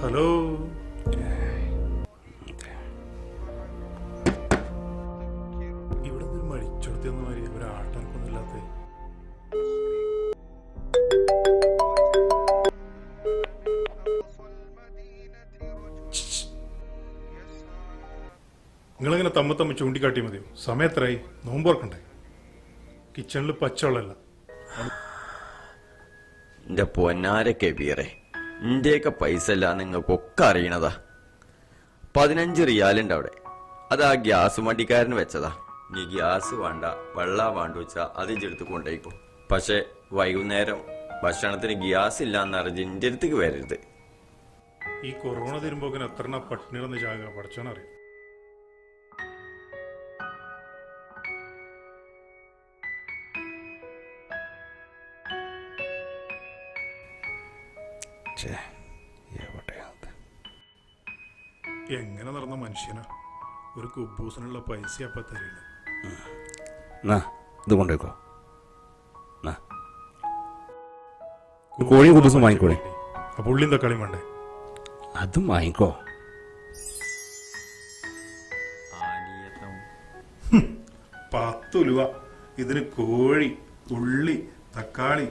Hello. ഇവിടെ ഒരു മരിച്ചെടുത്തെന്ന മാതിരി ഒരാട്ടനക്കൊന്നുമില്ലാത്ത. നിങ്ങളിങ്ങനെ തമ്മ ചൂണ്ടിക്കാട്ടി മതിയോ? സമയത്രായി? നോമ്പോർക്കണ്ടേ? കിച്ചണിൽ പച്ചവെള്ളമല്ല. എന്റെ പൊന്നാരൊക്കെ വീറെ, ഇന്ത്യയൊക്കെ പൈസ അല്ല നിങ്ങൾക്കൊക്കെ അറിയണതാ. 15 റിയാലുണ്ട് അവിടെ. അത് ആ ഗ്യാസ് വണ്ടിക്കാരന് വെച്ചതാ. നീ ഗ്യാസ് വേണ്ട വെള്ള വേണ്ട വെച്ചാ അത് ഇഞ്ചെടുത്ത് കൊണ്ടുപോയിക്കോ. പക്ഷെ വൈകുന്നേരം ഭക്ഷണത്തിന് ഗ്യാസ് ഇല്ലാന്ന് അറിഞ്ഞ് ഇന്റെ അടുത്തേക്ക് വരരുത്. ഈ കൊറോണ തരുമ്പോക്കിന് എത്ര പട്ടിണികളെന്ന് ചാകുക പഠിച്ചോനറിയാം. എങ്ങനെ നടന്ന മനുഷ്യനാ? ഒരു കുബൂസിനുള്ള പൈസ അപ്പ തരുന്നത്. ഇത് കൊണ്ടേക്കോ. കോഴി കുബൂസും വാങ്ങിക്കോളെ. അപ്പൊ ഉള്ളിയും തക്കാളിയും വേണ്ടേ? അതും വാങ്ങിക്കോ. 10 രൂപ ഇതിന്. കോഴി, ഉള്ളി, തക്കാളി,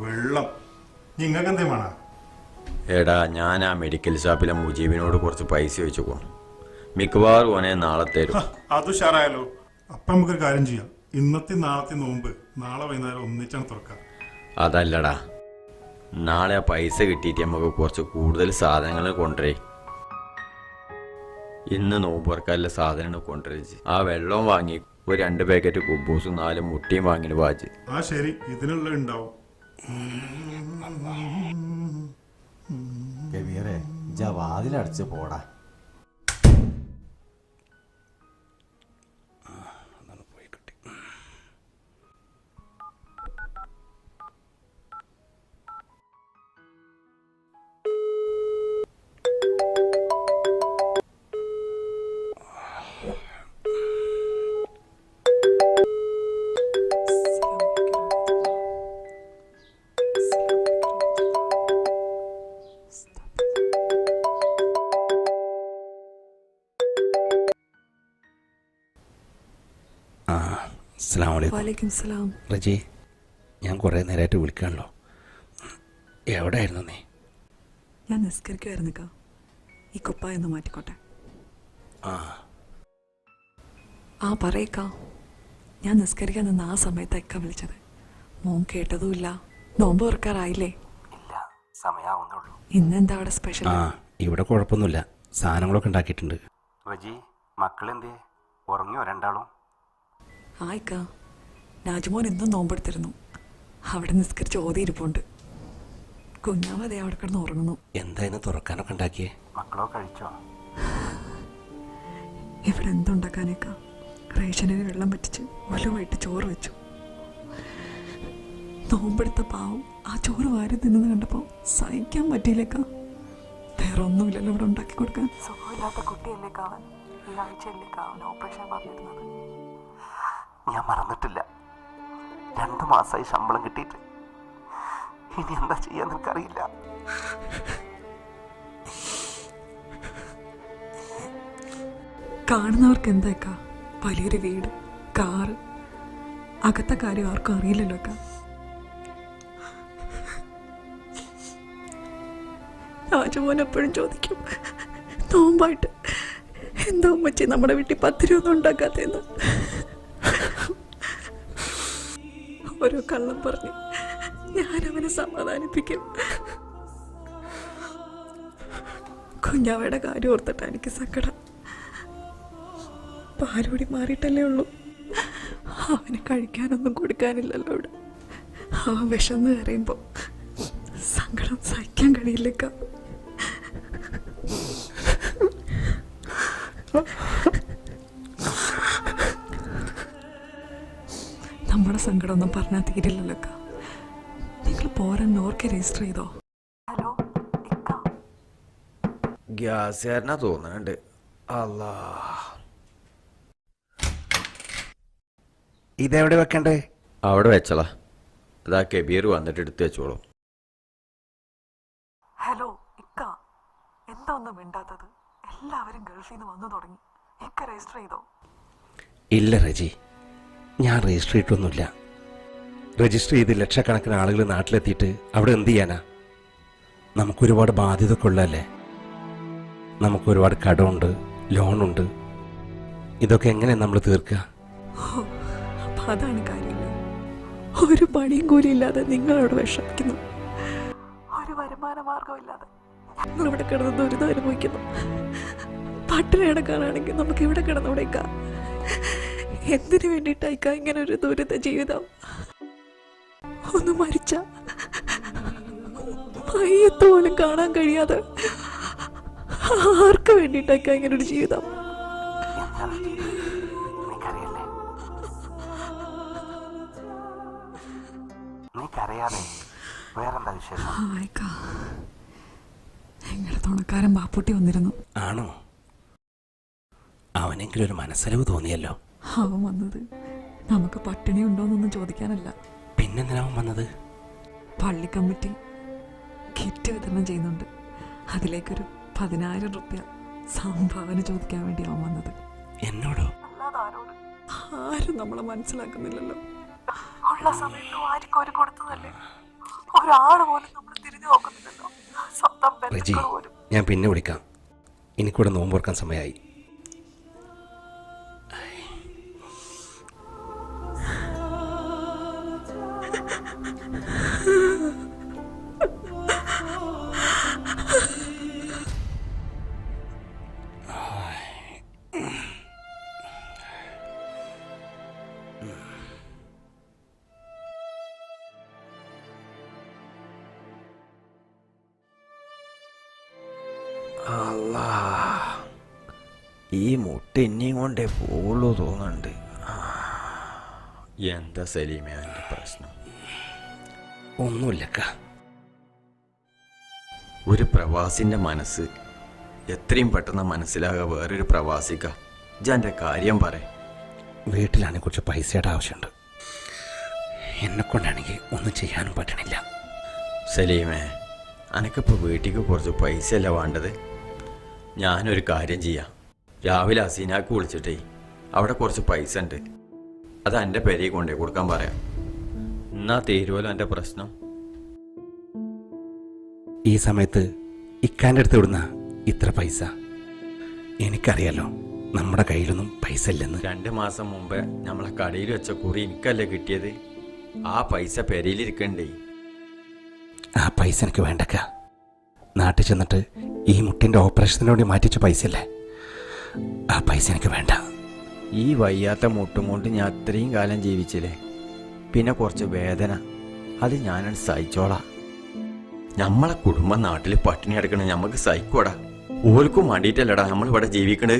വെള്ളം. നിങ്ങൾക്ക് എന്തേ വേണ? എടാ, ഞാൻ ആ മെഡിക്കൽ ഷോപ്പിലെ മുജീബിനോട് കുറച്ച് പൈസ വെച്ചു പോകണം. മിക്കവാറും ഓനെ നാളെ തരും. അത് ഉഷാറായാലോ. അപ്പൊ നമുക്കൊരു കാര്യം ചെയ്യാം. ഇന്നത്തെ നാളത്തെ നോമ്പ് നാളെ വൈകുന്നേരം ഒന്നിച്ചാണ് തുറക്കാം. അതല്ലടാ, നാളെ ആ പൈസ കിട്ടിയിട്ട് നമുക്ക് കുറച്ച് കൂടുതൽ സാധനങ്ങൾ കൊണ്ടുവരേ. ഇന്ന് നോമ്പ് തുറക്കാനുള്ള സാധനങ്ങൾ കൊണ്ടുവരിച്ച് ആ വെള്ളം വാങ്ങി ഒരു 2 പാക്കറ്റ് കുബൂസും 4 മുട്ടയും വാങ്ങിന് വാച്ച്. ആ ശരി, ഇതിനുള്ള ഉണ്ടാവും. വാതിലടച്ച് പോടാ. റജി, ഞാൻ കുറേ നേരമായിട്ട് വിളിക്കാണല്ലോ. എവിടെയായിരുന്നു നീ? ഞാൻ നിസ്കരിക്കുമായിരുന്നിക്ക. ഈ കുപ്പായൊന്ന് മാറ്റിക്കോട്ടെ. ആ പറയക്ക, ഞാൻ നിസ്കരിക്കാൻ നിന്ന് ആ സമയത്തൊക്കെ വിളിച്ചത്. മോൻ കേട്ടതുമില്ല. നോമ്പ് തുറക്കാറായില്ലേ? ഇല്ല, സമയാവുന്നുള്ളൂ. ഇന്നെന്താ അവിടെ സ്പെഷ്യൽ? ഇവിടെ കുഴപ്പമൊന്നുമില്ല, സാധനങ്ങളൊക്കെ ഉണ്ടാക്കിയിട്ടുണ്ട്. റജി, മക്കളെന്തേ? ഉറങ്ങിയോ രണ്ടാളും? ആയിക്ക, രാജ്മോൻ എന്നും നോമ്പെടുത്തിരുന്നു. അവിടെ നിസ്കരിച്ച് ഓതിയിരിപ്പുണ്ട്. കുഞ്ഞാവതേ അവിടെ കിടന്ന് ഉറങ്ങുന്നു. എന്തായിരുന്നു തുറക്കാനൊക്കെ ഉണ്ടാക്കിയേ? മക്കളോ കഴിച്ചോ? ഇവിടെ എന്തുണ്ടാക്കാനേക്ക? റേഷനിൽ വെള്ളം പറ്റിച്ച് ഒലുവായിട്ട് ചോറ് വെച്ചു. നോമ്പെടുത്ത പാവം ആ ചോറ് വാരി തിന്നു കണ്ടപ്പോൾ സഹിക്കാൻ പറ്റിയില്ലേക്ക. വേറെ ഒന്നുമില്ലല്ലോ ഇവിടെ ഉണ്ടാക്കി കൊടുക്കാൻ. സുഖമില്ലാത്ത കുട്ടിയല്ലേക്കാവൻ. ഈ ആഴ്ചയല്ലേക്കാവൻ ഓപ്പറേഷൻ പറഞ്ഞിരുന്നത്. ഞാൻ മറന്നിട്ടില്ല. 2 മാസമായി ശമ്പളം കിട്ടിയിട്ട്. ഇനി എന്താ ചെയ്യാൻ എനിക്കറിയില്ല. കാണുന്നവർക്ക് എന്താ വലിയൊരു വീട്, കാറ്, അകത്തെ കാര്യം ആർക്കും അറിയില്ലല്ലോ അക്ക. രാജമോൻ എപ്പോഴും ചോദിക്കും, നോമ്പായിട്ട് എന്താ ഉമ്മച്ചി നമ്മുടെ വീട്ടിൽ 10 രൂപ ഒന്നും ഉണ്ടാക്കാത്തേന്ന്. ഓരോ കള്ളം പറഞ്ഞ് ഞാനവനെ സമാധാനിപ്പിക്കും. കുഞ്ഞാവയുടെ കാര്യം ഓർത്തിട്ടാ എനിക്ക് സങ്കടം. പാലുകൂടി മാറിയിട്ടല്ലേ ഉള്ളൂ. അവന് കഴിക്കാനൊന്നും കൊടുക്കാനില്ലല്ലോ ഇവിടെ. അവൻ വിശന്ന് കരയുമ്പോൾ സങ്കടം സഹിക്കാൻ കഴിയില്ലേക്ക. നമ്മുടെ സങ്കടമൊന്നും പറഞ്ഞാൽ തീരില്ലല്ലോ. നിങ്ങൾ പോരാൻ നോർക്കെ രജിസ്റ്റർ ചെയ്തോ? ഹലോ, ഗ്യാസുകാരനാ തോന്നുന്നുണ്ട്. അല്ലാ, ഇതെവിടെ വെക്കണ്ടേ? അവിടെ വെച്ചളാ. അതാ കബീർ വന്നിട്ട് എടുത്ത് വെച്ചോളൂ. ഹലോ ഇക്ക, എന്താ ഒന്നും മിണ്ടാത്തത്? എല്ലാവരും ഗൾഫിൽ നിന്ന് വന്നു തുടങ്ങി. ഒക്കെ രജിസ്റ്റർ ചെയ്തോ? ഇല്ല റജി, ഞാൻ രജിസ്റ്റർ ചെയ്തിട്ടൊന്നുമില്ല. രജിസ്റ്റർ ചെയ്ത് ലക്ഷക്കണക്കിന് ആളുകൾ നാട്ടിലെത്തിയിട്ട് അവിടെ എന്ത് ചെയ്യാനാ? നമുക്കൊരുപാട് ബാധ്യതയൊക്കെ ഉള്ളതല്ലേ. നമുക്കൊരുപാട് കടമുണ്ട്, ലോണുണ്ട്. ഇതൊക്കെ എങ്ങനെ നമ്മൾ തീർക്കുക? അപ്പൊ അതാണ് കാര്യമില്ല. ഒരു പണിയും കൂലിയില്ലാതെ നിങ്ങളവിടെ വിഷമിക്കുന്നു. ഒരു വരുമാന മാർഗമില്ലാതെ ഞങ്ങളിവിടെ കിടന്ന് ദുരിതം അനുഭവിക്കുന്നു. പട്ടിണി കിടക്കാനാണെങ്കിൽ നമുക്ക് ഇവിടെ കിടന്നുവിടേക്കാം. എന്തിനു വേണ്ടിയിട്ടായിക്കാ ഇങ്ങനെ ഒരു ദുരിത ജീവിതം? ഒന്ന് മരിച്ച മയ്യത്ത് പോലും കാണാൻ കഴിയാതെ ആർക്ക് വേണ്ടിയിട്ടായിക്കാ ഇങ്ങനെ ഒരു ജീവിതം? നീക്കറിയല്ലേ? നീക്കറിയാതെ വേറെന്താ വിശേഷം? ഞങ്ങളുടെ തുണക്കാരൻ ബാപ്പൂട്ടി വന്നിരുന്നു. ആണോ? അവനെങ്കിലും ഒരു മനസ്സലവ് തോന്നിയല്ലോ. അവൻ വന്നത് നമുക്ക് പട്ടിണി ഉണ്ടോന്നൊന്നും ചോദിക്കാനല്ല. പിന്നെന്തിനാവും വന്നത്? പള്ളി കമ്മിറ്റി കിറ്റ് വിതരണം ചെയ്യുന്നുണ്ട്. അതിലേക്കൊരു 10,000 രൂപ സംഭാവന ചോദിക്കാൻ വേണ്ടി അവൻ വന്നത്. എന്നോടോ? ആരും നമ്മളെ മനസ്സിലാക്കുന്നില്ലല്ലോ. ഉള്ള സമയത്ത് വാരിക്കോരി കൊടുത്തതല്ലേ. ഒരാള് പോലും നമ്മൾ തിരിഞ്ഞു നോക്കുന്നില്ലല്ലോ. സ്വന്തം റജി, ബന്ധുക്കൾ പോലും. ഞാൻ പിന്നെ വിളിക്കാം. എനിക്കൂടെ നോമ്പുറക്കാൻ സമയമായി. അല്ലാ, ഈ മുട്ട ഇനിയും കൊണ്ടേ പോളൂ തോന്നുന്നുണ്ട്. എന്താ സലീമേ എൻ്റെ പ്രശ്നം? ഒന്നുമില്ലക്ക. ഒരു പ്രവാസിൻ്റെ മനസ്സ് എത്രയും പെട്ടെന്ന് മനസ്സിലാകുക വേറൊരു പ്രവാസിക്ക. ഇജൻ്റെ കാര്യം പറ. വീട്ടിലാണെങ്കിൽ കുറച്ച് പൈസയുടെ ആവശ്യമുണ്ട്. എന്നെക്കൊണ്ടാണെങ്കിൽ ഒന്നും ചെയ്യാനും പറ്റണില്ല. സലീമേ, അനക്കിപ്പോൾ വീട്ടിലേക്ക് കുറച്ച് പൈസ അല്ല വേണ്ടത്. ഞാനൊരു കാര്യം ചെയ്യാം. രാവിലെ അസീനാക്ക് വിളിച്ചിട്ടേ അവിടെ കുറച്ച് പൈസ ഉണ്ട്, അത് എൻ്റെ പെരയിൽ കൊണ്ടേ കൊടുക്കാൻ പറയാം. എന്നാ തീരുവല്ലോ എൻ്റെ പ്രശ്നം. ഈ സമയത്ത് ഇക്കാൻ്റെ അടുത്ത് വിടുന്ന ഇത്ര പൈസ? എനിക്കറിയാലോ നമ്മുടെ കയ്യിലൊന്നും പൈസ ഇല്ലെന്ന്. 2 മാസം മുമ്പ് നമ്മളെ കടയിൽ വെച്ച കുറി എനിക്കല്ലേ കിട്ടിയത്. ആ പൈസ പെരയിലിരിക്കണ്ടേ? ആ പൈസ എനിക്ക് വേണ്ടക്ക. നാട്ടിൽ ചെന്നിട്ട് ഈ മുട്ടിൻ്റെ ഓപ്പറേഷന് വേണ്ടി മാറ്റിച്ച പൈസയല്ലേ, ആ പൈസ എനിക്ക് വേണ്ട. ഈ വയ്യാത്ത മുട്ടും കൊണ്ട് ഞാൻ അത്രയും കാലം ജീവിച്ചില്ലേ. പിന്നെ കുറച്ച് വേദന അത് ഞാനത് സഹിച്ചോളാം. നമ്മളെ കുടുംബം നാട്ടിൽ പട്ടിണി കിടക്കണ നമുക്ക് സഹിക്കോടാ. ഓൽക്കും വേണ്ടിയിട്ടല്ലടാ നമ്മളിവിടെ ജീവിക്കണത്.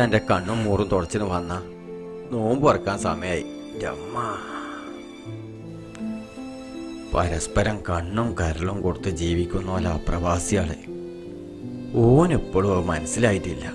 എൻ്റെ കണ്ണും മൂറും തുടച്ചിന് വന്ന നോമ്പ് തുറക്കാൻ സമയമായി. അമ്മ, പരസ്പരം കണ്ണും കരളും കൊടുത്ത് ജീവിക്കുന്ന പോലെ പ്രവാസികളെ ഓനെപ്പോഴും മനസ്സിലായിട്ടില്ല.